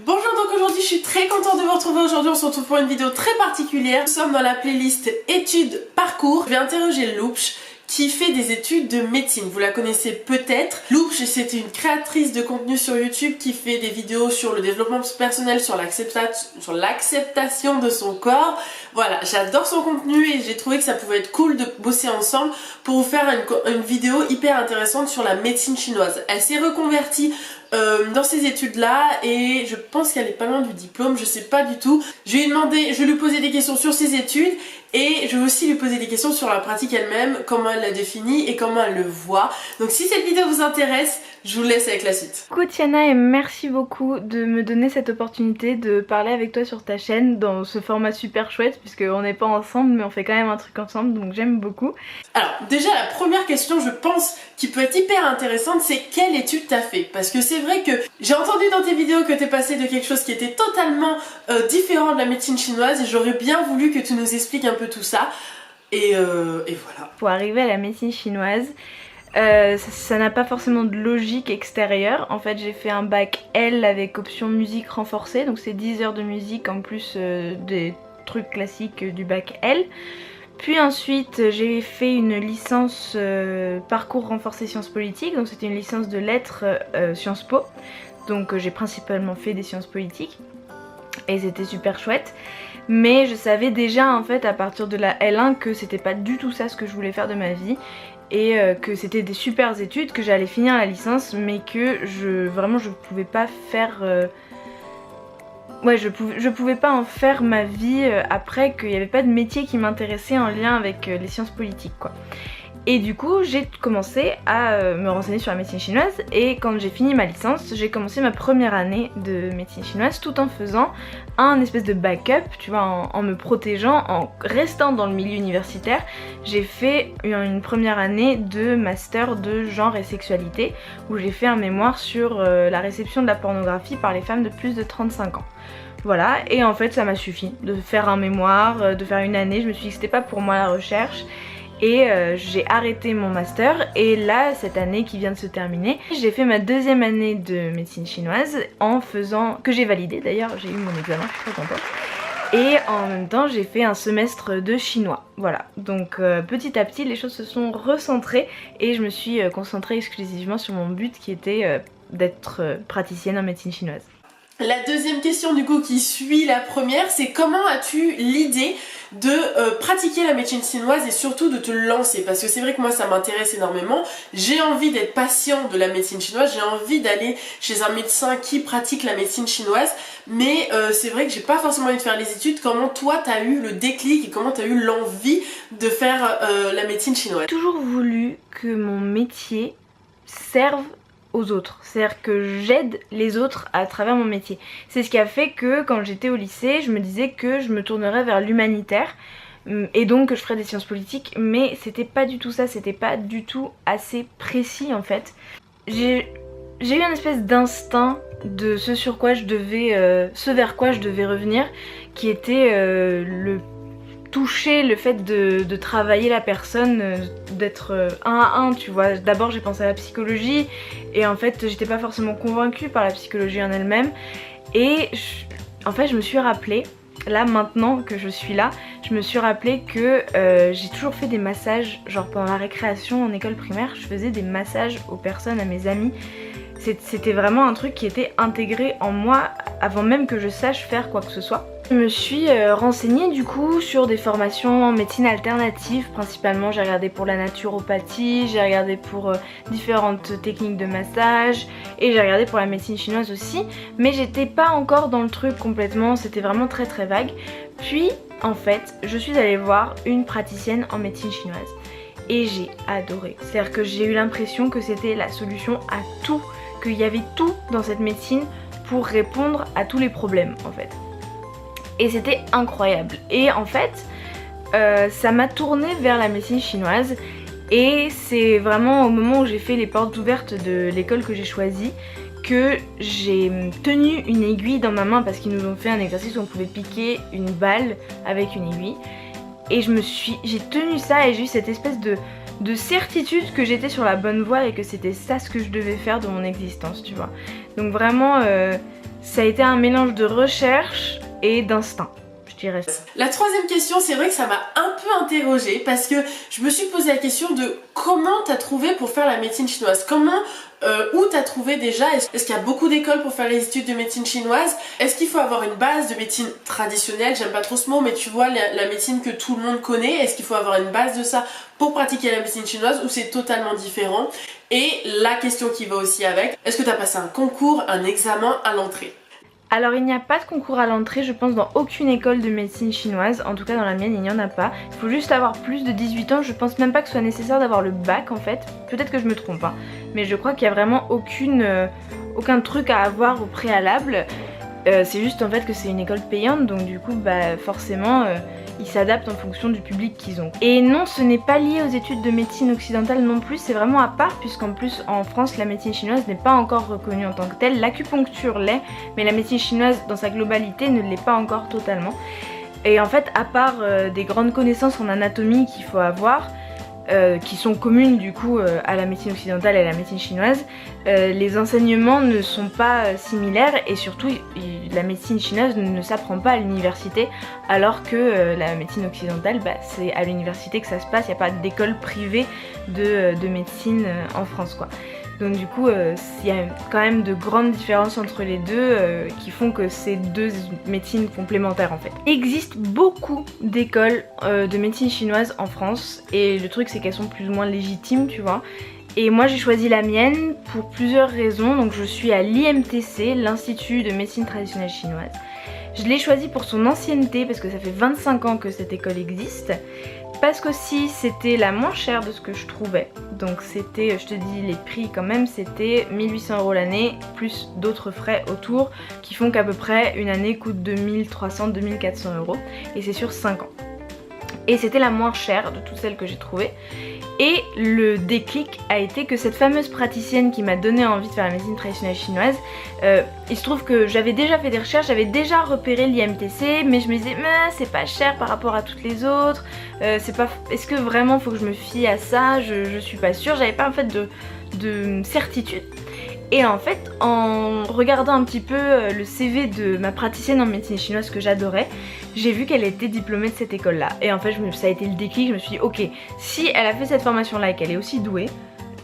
Bonjour, donc aujourd'hui je suis très contente de vous retrouver. Aujourd'hui on se retrouve pour une vidéo très particulière. Nous sommes dans la playlist études parcours. Je vais interroger Loupch qui fait des études de médecine. Vous la connaissez peut-être. Loupch, c'est une créatrice de contenu sur YouTube qui fait des vidéos sur le développement personnel, sur l'acceptation de son corps. Voilà, j'adore son contenu et j'ai trouvé que ça pouvait être cool de bosser ensemble pour vous faire une vidéo hyper intéressante sur la médecine chinoise. Elle s'est reconvertie dans ces études là et je pense qu'elle est pas loin du diplôme, je sais pas du tout. Je vais lui poser des questions sur ses études et je vais aussi lui poser des questions sur la pratique elle-même, comment elle la définit et comment elle le voit. Donc si cette vidéo vous intéresse, je vous laisse avec la suite. Coucou Tiana et merci beaucoup de me donner cette opportunité de parler avec toi sur ta chaîne dans ce format super chouette puisqu'on n'est pas ensemble mais on fait quand même un truc ensemble, donc j'aime beaucoup. Alors déjà la première question je pense qui peut être hyper intéressante, c'est quelle étude t'as fait? Parce que c'est vrai que j'ai entendu dans tes vidéos que t'es passé de quelque chose qui était totalement différent de la médecine chinoise et j'aurais bien voulu que tu nous expliques un peu tout ça et voilà. Pour arriver à la médecine chinoise, ça n'a pas forcément de logique extérieure. En fait j'ai fait un bac L avec option musique renforcée, donc c'est 10 heures de musique en plus des trucs classiques du bac L. Puis ensuite j'ai fait une licence parcours renforcé sciences politiques, donc c'était une licence de lettres Sciences Po, donc j'ai principalement fait des sciences politiques et c'était super chouette. Mais je savais déjà en fait à partir de la L1 que c'était pas du tout ça ce que je voulais faire de ma vie et que c'était des super études, que j'allais finir la licence mais que je pouvais pas faire... je pouvais pas en faire ma vie après, qu'il n'y avait pas de métier qui m'intéressait en lien avec les sciences politiques quoi. Et du coup j'ai commencé à me renseigner sur la médecine chinoise et quand j'ai fini ma licence j'ai commencé ma première année de médecine chinoise tout en faisant un espèce de backup, tu vois, en me protégeant, en restant dans le milieu universitaire. J'ai fait une première année de master de genre et sexualité où j'ai fait un mémoire sur la réception de la pornographie par les femmes de plus de 35 ans. Voilà, et en fait ça m'a suffi de faire un mémoire, de faire une année. Je me suis dit que c'était pas pour moi la recherche et j'ai arrêté mon master et là cette année qui vient de se terminer j'ai fait ma deuxième année de médecine chinoise en faisant, que j'ai validé d'ailleurs, j'ai eu mon examen, je suis très contente, et en même temps j'ai fait un semestre de chinois. Voilà, donc petit à petit les choses se sont recentrées et je me suis concentrée exclusivement sur mon but qui était d'être praticienne en médecine chinoise. La deuxième question du coup qui suit la première, c'est comment as-tu l'idée de pratiquer la médecine chinoise et surtout de te lancer? Parce que c'est vrai que moi ça m'intéresse énormément, j'ai envie d'être patient de la médecine chinoise, j'ai envie d'aller chez un médecin qui pratique la médecine chinoise, mais c'est vrai que j'ai pas forcément envie de faire les études. Comment toi t'as eu le déclic et comment t'as eu l'envie de faire la médecine chinoise? J'ai toujours voulu que mon métier serve aux autres, c'est-à-dire que j'aide les autres à travers mon métier. C'est ce qui a fait que quand j'étais au lycée, je me disais que je me tournerais vers l'humanitaire et donc que je ferais des sciences politiques, mais c'était pas du tout ça, c'était pas du tout assez précis en fait. J'ai eu une espèce d'instinct de ce sur quoi je devais, ce vers quoi je devais revenir, qui était le toucher, le fait de travailler la personne, d'être un à un, tu vois. D'abord j'ai pensé à la psychologie et en fait j'étais pas forcément convaincue par la psychologie en elle-même et en fait je me suis rappelé, là maintenant que je suis là, je me suis rappelé que j'ai toujours fait des massages, genre pendant la récréation en école primaire, je faisais des massages aux personnes, à mes amis. C'était vraiment un truc qui était intégré en moi avant même que je sache faire quoi que ce soit. Je me suis renseignée du coup sur des formations en médecine alternative principalement. J'ai regardé pour la naturopathie, j'ai regardé pour différentes techniques de massage et j'ai regardé pour la médecine chinoise aussi, mais j'étais pas encore dans le truc complètement, c'était vraiment très très vague. Puis en fait je suis allée voir une praticienne en médecine chinoise et j'ai adoré. C'est-à-dire que j'ai eu l'impression que c'était la solution à tout, qu'il y avait tout dans cette médecine pour répondre à tous les problèmes en fait. Et c'était incroyable. Et en fait, ça m'a tournée vers la médecine chinoise. Et c'est vraiment au moment où j'ai fait les portes ouvertes de l'école que j'ai choisie que j'ai tenu une aiguille dans ma main parce qu'ils nous ont fait un exercice où on pouvait piquer une balle avec une aiguille. Et j'ai tenu ça et j'ai eu cette espèce de certitude que j'étais sur la bonne voie et que c'était ça ce que je devais faire de mon existence, tu vois. Donc vraiment... Ça a été un mélange de recherche et d'instinct. La troisième question, c'est vrai que ça m'a un peu interrogée parce que je me suis posé la question de comment t'as trouvé pour faire la médecine chinoise. Où t'as trouvé déjà? Est-ce qu'il y a beaucoup d'écoles pour faire les études de médecine chinoise? Est-ce qu'il faut avoir une base de médecine traditionnelle? J'aime pas trop ce mot, mais tu vois, la médecine que tout le monde connaît, est-ce qu'il faut avoir une base de ça pour pratiquer la médecine chinoise ou c'est totalement différent? Et la question qui va aussi avec, est-ce que t'as passé un concours, un examen à l'entrée? Alors il n'y a pas de concours à l'entrée, je pense, dans aucune école de médecine chinoise, en tout cas dans la mienne il n'y en a pas. Il faut juste avoir plus de 18 ans, je pense même pas que ce soit nécessaire d'avoir le bac en fait, peut-être que je me trompe, hein. Mais je crois qu'il n'y a vraiment aucun truc à avoir au préalable. C'est juste en fait que c'est une école payante, donc du coup bah forcément ils s'adaptent en fonction du public qu'ils ont. Et non, ce n'est pas lié aux études de médecine occidentale non plus, c'est vraiment à part, puisqu'en plus en France la médecine chinoise n'est pas encore reconnue en tant que telle. L'acupuncture l'est, mais la médecine chinoise dans sa globalité ne l'est pas encore totalement. Et en fait, à part des grandes connaissances en anatomie qu'il faut avoir, qui sont communes du coup à la médecine occidentale et à la médecine chinoise, les enseignements ne sont pas similaires et surtout la médecine chinoise ne s'apprend pas à l'université alors que la médecine occidentale bah, c'est à l'université que ça se passe, il n'y a pas d'école privée de médecine en France quoi. Donc du coup, il y a quand même de grandes différences entre les deux qui font que c'est deux médecines complémentaires en fait. Il existe beaucoup d'écoles de médecine chinoise en France et le truc c'est qu'elles sont plus ou moins légitimes, tu vois. Et moi j'ai choisi la mienne pour plusieurs raisons. Donc je suis à l'IMTC, l'Institut de médecine traditionnelle chinoise. Je l'ai choisi pour son ancienneté parce que ça fait 25 ans que cette école existe. Parce qu'aussi c'était la moins chère de ce que je trouvais. Donc c'était, je te dis les prix quand même, c'était 1800 € l'année plus d'autres frais autour qui font qu'à peu près une année coûte 2300-2400 € et c'est sur 5 ans. Et c'était la moins chère de toutes celles que j'ai trouvées. Et le déclic a été que cette fameuse praticienne qui m'a donné envie de faire la médecine traditionnelle chinoise, il se trouve que j'avais déjà fait des recherches, j'avais déjà repéré l'IMTC, mais je me disais c'est pas cher par rapport à toutes les autres, est-ce que vraiment faut que je me fie à ça, je suis pas sûre, j'avais pas en fait de certitude. Et en fait, en regardant un petit peu le CV de ma praticienne en médecine chinoise que j'adorais, j'ai vu qu'elle était diplômée de cette école-là. Et en fait, ça a été le déclic, je me suis dit, ok, si elle a fait cette formation-là et qu'elle est aussi douée,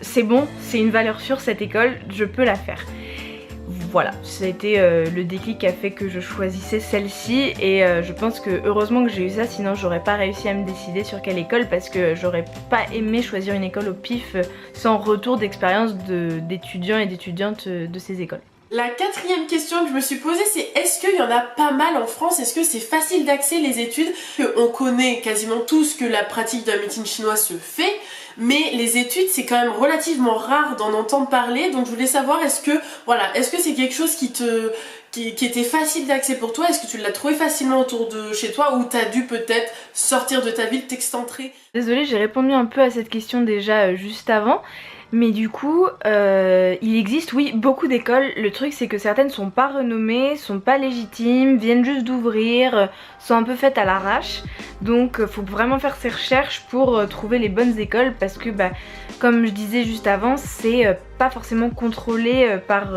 c'est bon, c'est une valeur sûre cette école, je peux la faire. Voilà, ça a été le déclic qui a fait que je choisissais celle-ci et je pense que heureusement que j'ai eu ça, sinon j'aurais pas réussi à me décider sur quelle école parce que j'aurais pas aimé choisir une école au pif sans retour d'expérience d'étudiants et d'étudiantes de ces écoles. La quatrième question que je me suis posée, c'est est-ce qu'il y en a pas mal en France? Est-ce que c'est facile d'accès les études? On connaît quasiment tous que la pratique de la médecine chinoise se fait, mais les études c'est quand même relativement rare d'en entendre parler, donc je voulais savoir est-ce que c'est quelque chose qui était facile d'accès pour toi? Est-ce que tu l'as trouvé facilement autour de chez toi ou t'as dû peut-être sortir de ta ville, t'excentrer? Désolée, j'ai répondu un peu à cette question déjà juste avant. Mais du coup, il existe, oui, beaucoup d'écoles. Le truc, c'est que certaines sont pas renommées, sont pas légitimes, viennent juste d'ouvrir, sont un peu faites à l'arrache. Donc, faut vraiment faire ses recherches pour trouver les bonnes écoles parce que, bah, comme je disais juste avant, c'est pas forcément contrôlé par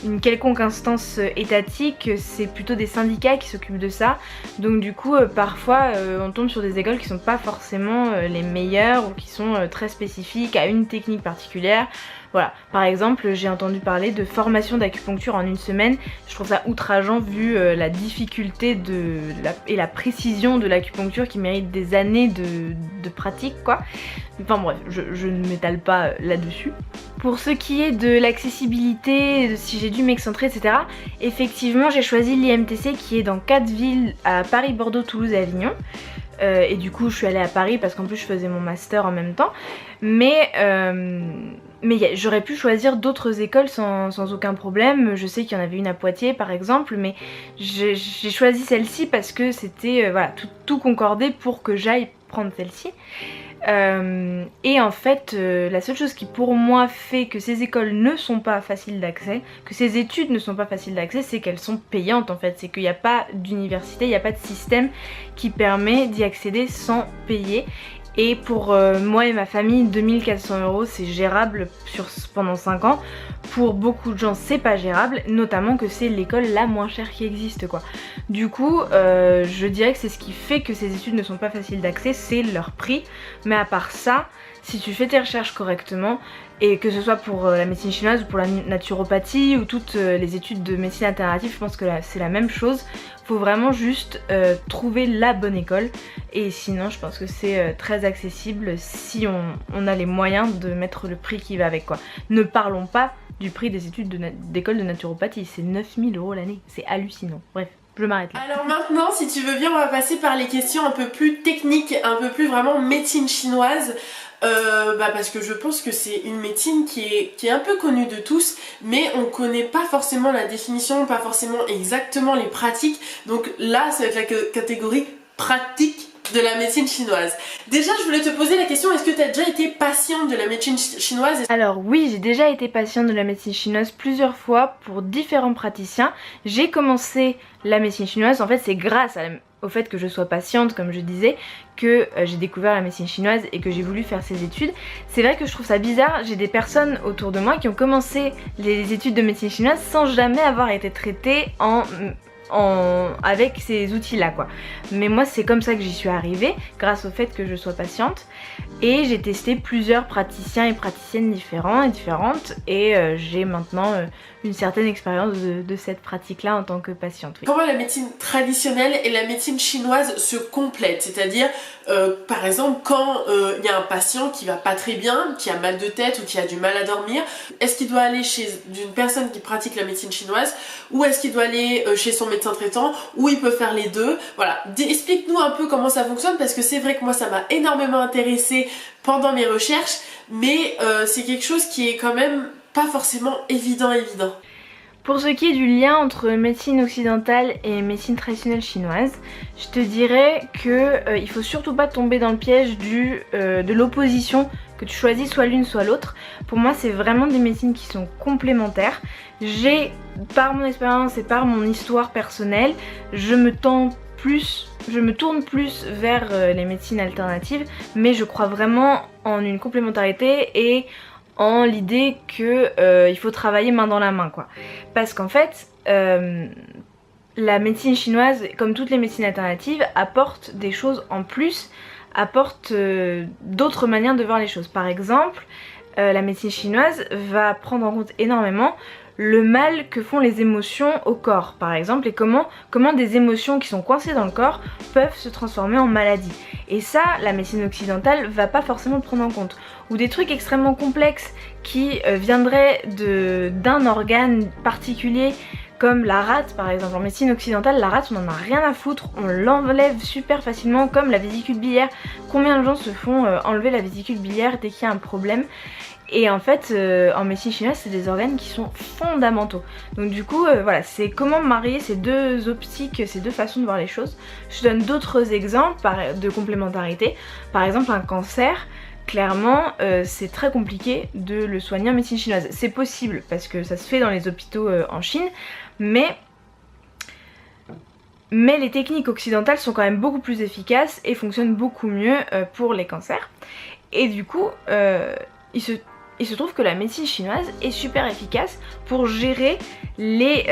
une quelconque instance étatique, c'est plutôt des syndicats qui s'occupent de ça. Donc du coup, parfois, on tombe sur des écoles qui sont pas forcément les meilleures ou qui sont très spécifiques à une technique particulière. Voilà, par exemple, j'ai entendu parler de formation d'acupuncture en une semaine. Je trouve ça outrageant vu la difficulté et la précision de l'acupuncture qui mérite des années de pratique, quoi. Enfin bref, je ne m'étale pas là-dessus. Pour ce qui est de l'accessibilité, de si j'ai dû m'excentrer, etc., effectivement, j'ai choisi l'IMTC qui est dans 4 villes à Paris, Bordeaux, Toulouse et Avignon. Et du coup, je suis allée à Paris parce qu'en plus, je faisais mon master en même temps. Mais j'aurais pu choisir d'autres écoles sans aucun problème. Je sais qu'il y en avait une à Poitiers par exemple, mais j'ai choisi celle-ci parce que c'était voilà, tout concordé pour que j'aille prendre celle-ci. Et en fait, la seule chose qui pour moi fait que ces écoles ne sont pas faciles d'accès, que ces études ne sont pas faciles d'accès, c'est qu'elles sont payantes en fait. C'est qu'il n'y a pas d'université, il n'y a pas de système qui permet d'y accéder sans payer. Et pour moi et ma famille, 2400 € c'est gérable pendant 5 ans. Pour beaucoup de gens c'est pas gérable, notamment que c'est l'école la moins chère qui existe quoi. Du coup je dirais que c'est ce qui fait que ces études ne sont pas faciles d'accès, c'est leur prix. Mais à part ça, si tu fais tes recherches correctement, et que ce soit pour la médecine chinoise ou pour la naturopathie ou toutes les études de médecine alternative, je pense que c'est la même chose. Faut vraiment juste trouver la bonne école, et sinon je pense que c'est très accessible si on a les moyens de mettre le prix qui va avec quoi. Ne parlons pas du prix des études d'école de naturopathie, c'est 9000 € l'année, c'est hallucinant. Bref, je m'arrête là. Alors maintenant, si tu veux bien, on va passer par les questions un peu plus techniques, un peu plus vraiment médecine chinoise. Parce que je pense que c'est une médecine qui est un peu connue de tous, mais on connaît pas forcément la définition, pas forcément exactement les pratiques. Donc là, ça va être la catégorie pratique de la médecine chinoise. Déjà, je voulais te poser la question, est-ce que tu as déjà été patiente de la médecine chinoise? Alors oui, j'ai déjà été patiente de la médecine chinoise plusieurs fois pour différents praticiens. J'ai commencé la médecine chinoise, en fait c'est grâce au fait que je sois patiente, comme je disais, que j'ai découvert la médecine chinoise et que j'ai voulu faire ces études. C'est vrai que je trouve ça bizarre, j'ai des personnes autour de moi qui ont commencé les études de médecine chinoise sans jamais avoir été traitées avec ces outils là quoi. Mais moi c'est comme ça que j'y suis arrivée, grâce au fait que je sois patiente, et j'ai testé plusieurs praticiens et praticiennes différentes, et j'ai maintenant une certaine expérience de cette pratique là en tant que patiente. Oui. Comment la médecine traditionnelle et la médecine chinoise se complètent, c'est-à-dire par exemple quand il y a un patient qui va pas très bien, qui a mal de tête ou qui a du mal à dormir, est-ce qu'il doit aller chez une personne qui pratique la médecine chinoise, ou est-ce qu'il doit aller chez son médecin traitant, ou il peut faire les deux? Voilà, explique-nous un peu comment ça fonctionne, parce que c'est vrai que moi ça m'a énormément intéressée pendant mes recherches, mais c'est quelque chose qui est quand même pas forcément évident. Pour ce qui est du lien entre médecine occidentale et médecine traditionnelle chinoise, je te dirais que il faut surtout pas tomber dans le piège de l'opposition, que tu choisis soit l'une soit l'autre. Pour moi c'est vraiment des médecines qui sont complémentaires. Par mon expérience et par mon histoire personnelle, je me tourne plus vers les médecines alternatives, mais je crois vraiment en une complémentarité et en l'idée que il faut travailler main dans la main quoi. Parce qu'en fait la médecine chinoise, comme toutes les médecines alternatives, apporte des choses en plus, apporte d'autres manières de voir les choses. Par exemple, la médecine chinoise va prendre en compte énormément le mal que font les émotions au corps, par exemple, et comment des émotions qui sont coincées dans le corps peuvent se transformer en maladie. Et ça, la médecine occidentale va pas forcément le prendre en compte. Ou des trucs extrêmement complexes qui viendraient d'un organe particulier, comme la rate par exemple. En médecine occidentale, la rate on en a rien à foutre, on l'enlève super facilement, comme la vésicule biliaire. Combien de gens se font enlever la vésicule biliaire dès qu'il y a un problème? Et en fait, en médecine chinoise, c'est des organes qui sont fondamentaux. Donc du coup, voilà, c'est comment marier ces deux optiques, ces deux façons de voir les choses. Je donne d'autres exemples de complémentarité. Par exemple, un cancer, clairement, c'est très compliqué de le soigner en médecine chinoise. C'est possible, parce que ça se fait dans les hôpitaux en Chine, mais les techniques occidentales sont quand même beaucoup plus efficaces et fonctionnent beaucoup mieux pour les cancers. Et du coup, il se trouve que la médecine chinoise est super efficace pour gérer les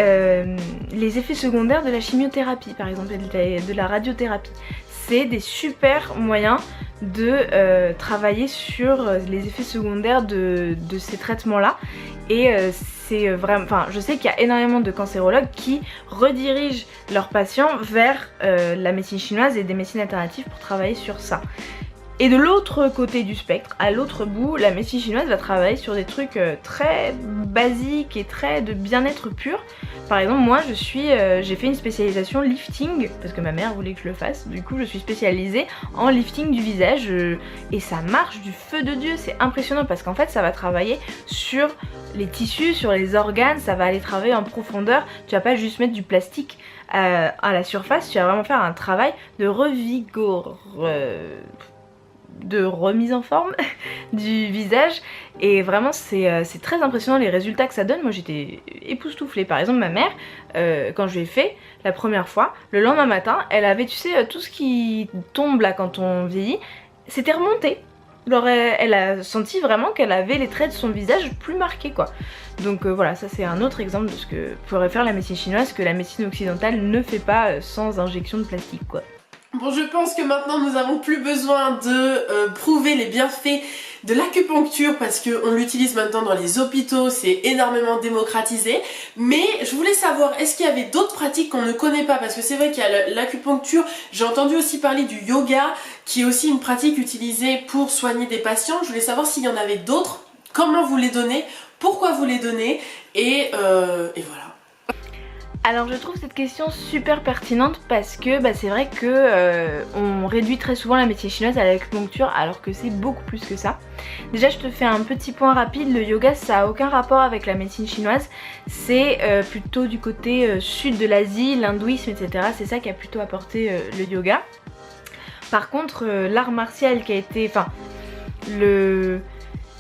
effets secondaires de la chimiothérapie, par exemple, de la radiothérapie. C'est des super moyens de travailler sur les effets secondaires de ces traitements-là. Et c'est vraiment, enfin, je sais qu'il y a énormément de cancérologues qui redirigent leurs patients vers la médecine chinoise et des médecines alternatives pour travailler sur ça. Et de l'autre côté du spectre, à l'autre bout, la médecine chinoise va travailler sur des trucs très basiques et très de bien-être pur. Par exemple, moi j'ai fait une spécialisation lifting, parce que ma mère voulait que je le fasse. Du coup je suis spécialisée en lifting du visage et ça marche du feu de Dieu. C'est impressionnant parce qu'en fait ça va travailler sur les tissus, sur les organes, ça va aller travailler en profondeur. Tu vas pas juste mettre du plastique à la surface, tu vas vraiment faire un travail de de remise en forme du visage, et vraiment c'est très impressionnant les résultats que ça donne. Moi j'étais époustouflée. Par exemple ma mère, quand je l'ai fait la première fois, le lendemain matin elle avait, tu sais, tout ce qui tombe là quand on vieillit, c'était remonté. Alors elle a senti vraiment qu'elle avait les traits de son visage plus marqués quoi. Donc voilà, ça c'est un autre exemple de ce que pourrait faire la médecine chinoise, que la médecine occidentale ne fait pas sans injection de plastique quoi. Bon, je pense que maintenant nous n'avons plus besoin de prouver les bienfaits de l'acupuncture parce qu'on l'utilise maintenant dans les hôpitaux, c'est énormément démocratisé. Mais je voulais savoir, est-ce qu'il y avait d'autres pratiques qu'on ne connaît pas? Parce que c'est vrai qu'il y a l'acupuncture, j'ai entendu aussi parler du yoga, qui est aussi une pratique utilisée pour soigner des patients. Je voulais savoir s'il y en avait d'autres, comment vous les donnez, pourquoi vous les donnez, et voilà. Alors je trouve cette question super pertinente parce que c'est vrai que on réduit très souvent la médecine chinoise à l'acupuncture alors que c'est beaucoup plus que ça. Déjà je te fais un petit point rapide, le yoga ça a aucun rapport avec la médecine chinoise, c'est plutôt du côté sud de l'Asie, l'hindouisme etc. C'est ça qui a plutôt apporté le yoga. Par contre l'art martial qui a été,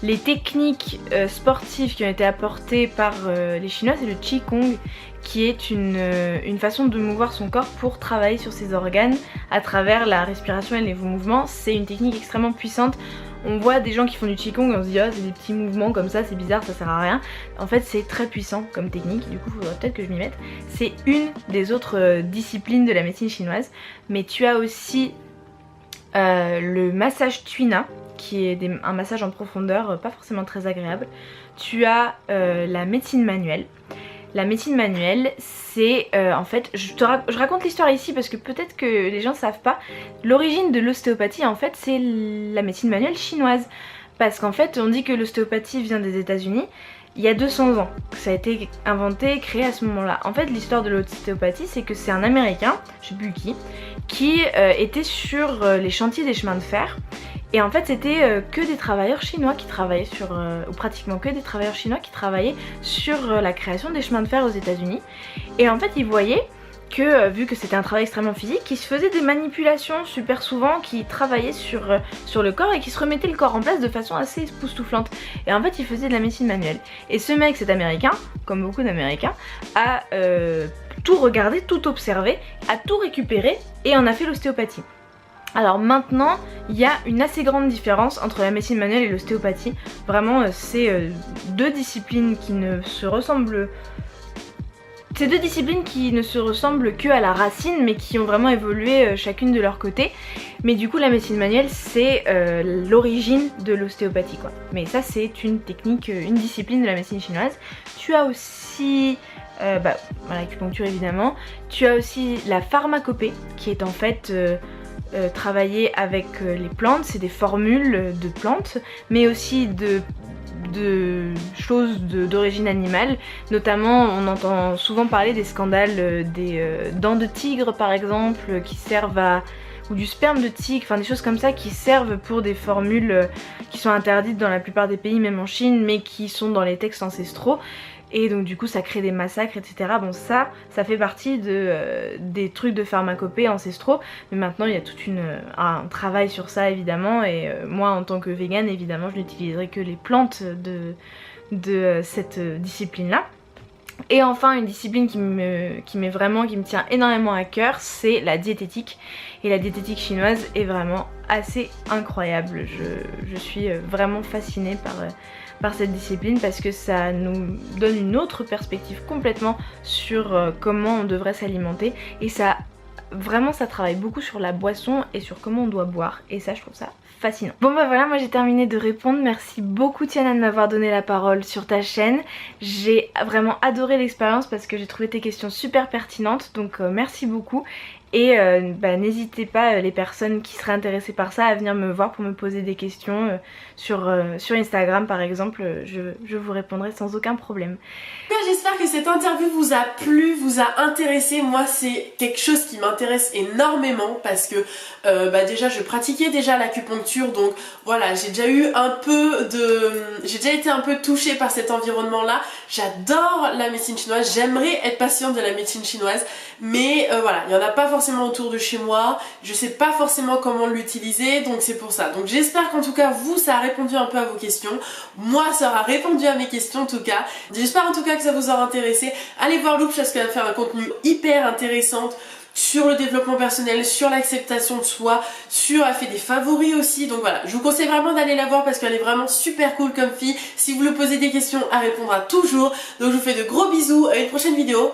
les techniques sportives qui ont été apportées par les Chinois, c'est le Qigong, qui est une façon de mouvoir son corps pour travailler sur ses organes à travers la respiration et les mouvements. C'est une technique extrêmement puissante. On voit des gens qui font du Qigong et on se dit ah c'est des petits mouvements comme ça, c'est bizarre, ça sert à rien. En fait c'est très puissant comme technique, du coup il faudrait peut-être que je m'y mette. C'est une des autres disciplines de la médecine chinoise. Mais tu as aussi le massage Tuina, qui est un massage en profondeur, pas forcément très agréable. Tu as la médecine manuelle. La médecine manuelle, c'est en fait, je raconte l'histoire ici parce que peut-être que les gens ne savent pas. L'origine de l'ostéopathie, en fait, c'est la médecine manuelle chinoise. Parce qu'en fait, on dit que l'ostéopathie vient des États-Unis il y a 200 ans. Ça a été inventé, créé à ce moment-là. En fait, l'histoire de l'ostéopathie, c'est que c'est un Américain, je sais plus qui était sur les chantiers des chemins de fer. Et en fait c'était que des travailleurs chinois qui travaillaient sur, ou pratiquement que des travailleurs chinois qui travaillaient sur la création des chemins de fer aux États-Unis. Et en fait ils voyaient que, vu que c'était un travail extrêmement physique, qu'ils se faisaient des manipulations super souvent, qui travaillaient sur le corps et qui se remettaient le corps en place de façon assez époustouflante. Et en fait ils faisaient de la médecine manuelle. Et ce mec, cet américain, comme beaucoup d'américains, a tout regardé, tout observé, a tout récupéré et en a fait l'ostéopathie. Alors maintenant, il y a une assez grande différence entre la médecine manuelle et l'ostéopathie. Vraiment, c'est deux disciplines qui ne se ressemblent... C'est deux disciplines qui ne se ressemblent que à la racine, mais qui ont vraiment évolué chacune de leur côté. Mais du coup, la médecine manuelle, c'est l'origine de l'ostéopathie, quoi. Mais ça, c'est une technique, une discipline de la médecine chinoise. Tu as aussi... l'acupuncture évidemment. Tu as aussi la pharmacopée, qui est en fait... travailler avec les plantes, c'est des formules de plantes, mais aussi de choses d'origine animale. Notamment on entend souvent parler des scandales des dents de tigre par exemple, qui servent à... ou du sperme de tigre, enfin des choses comme ça qui servent pour des formules qui sont interdites dans la plupart des pays, même en Chine, mais qui sont dans les textes ancestraux. Et donc du coup ça crée des massacres etc. Bon ça fait partie des trucs de pharmacopée ancestraux. Mais maintenant il y a tout un travail sur ça évidemment. Et moi en tant que végane évidemment je n'utiliserai que les plantes de cette discipline là. Et enfin une discipline qui me tient énormément à cœur, c'est la diététique. Et la diététique chinoise est vraiment assez incroyable. Je suis vraiment fascinée par cette discipline parce que ça nous donne une autre perspective complètement sur comment on devrait s'alimenter. Et ça travaille beaucoup sur la boisson et sur comment on doit boire. Et ça je trouve ça fascinant. Bon bah voilà, moi j'ai terminé de répondre. Merci beaucoup Tiana de m'avoir donné la parole sur ta chaîne. J'ai vraiment adoré l'expérience parce que j'ai trouvé tes questions super pertinentes. Donc merci beaucoup. Et n'hésitez pas les personnes qui seraient intéressées par ça à venir me voir pour me poser des questions sur Instagram par exemple, je vous répondrai sans aucun problème. J'espère que cette interview vous a plu, vous a intéressé. Moi c'est quelque chose qui m'intéresse énormément parce que déjà je pratiquais déjà l'acupuncture, donc voilà, j'ai déjà été un peu touchée par cet environnement là. J'adore la médecine chinoise, j'aimerais être patiente de la médecine chinoise, mais voilà, il n'y en a pas forcément autour de chez moi, je sais pas forcément comment l'utiliser, donc c'est pour ça. Donc j'espère qu'en tout cas vous ça a répondu un peu à vos questions, moi ça aura répondu à mes questions en tout cas. J'espère en tout cas que ça vous aura intéressé. Allez voir Loups parce qu'elle va faire un contenu hyper intéressant sur le développement personnel, sur l'acceptation de soi, elle fait des favoris aussi. Donc voilà, je vous conseille vraiment d'aller la voir parce qu'elle est vraiment super cool comme fille. Si vous lui posez des questions, elle répondra toujours. Donc je vous fais de gros bisous, à une prochaine vidéo.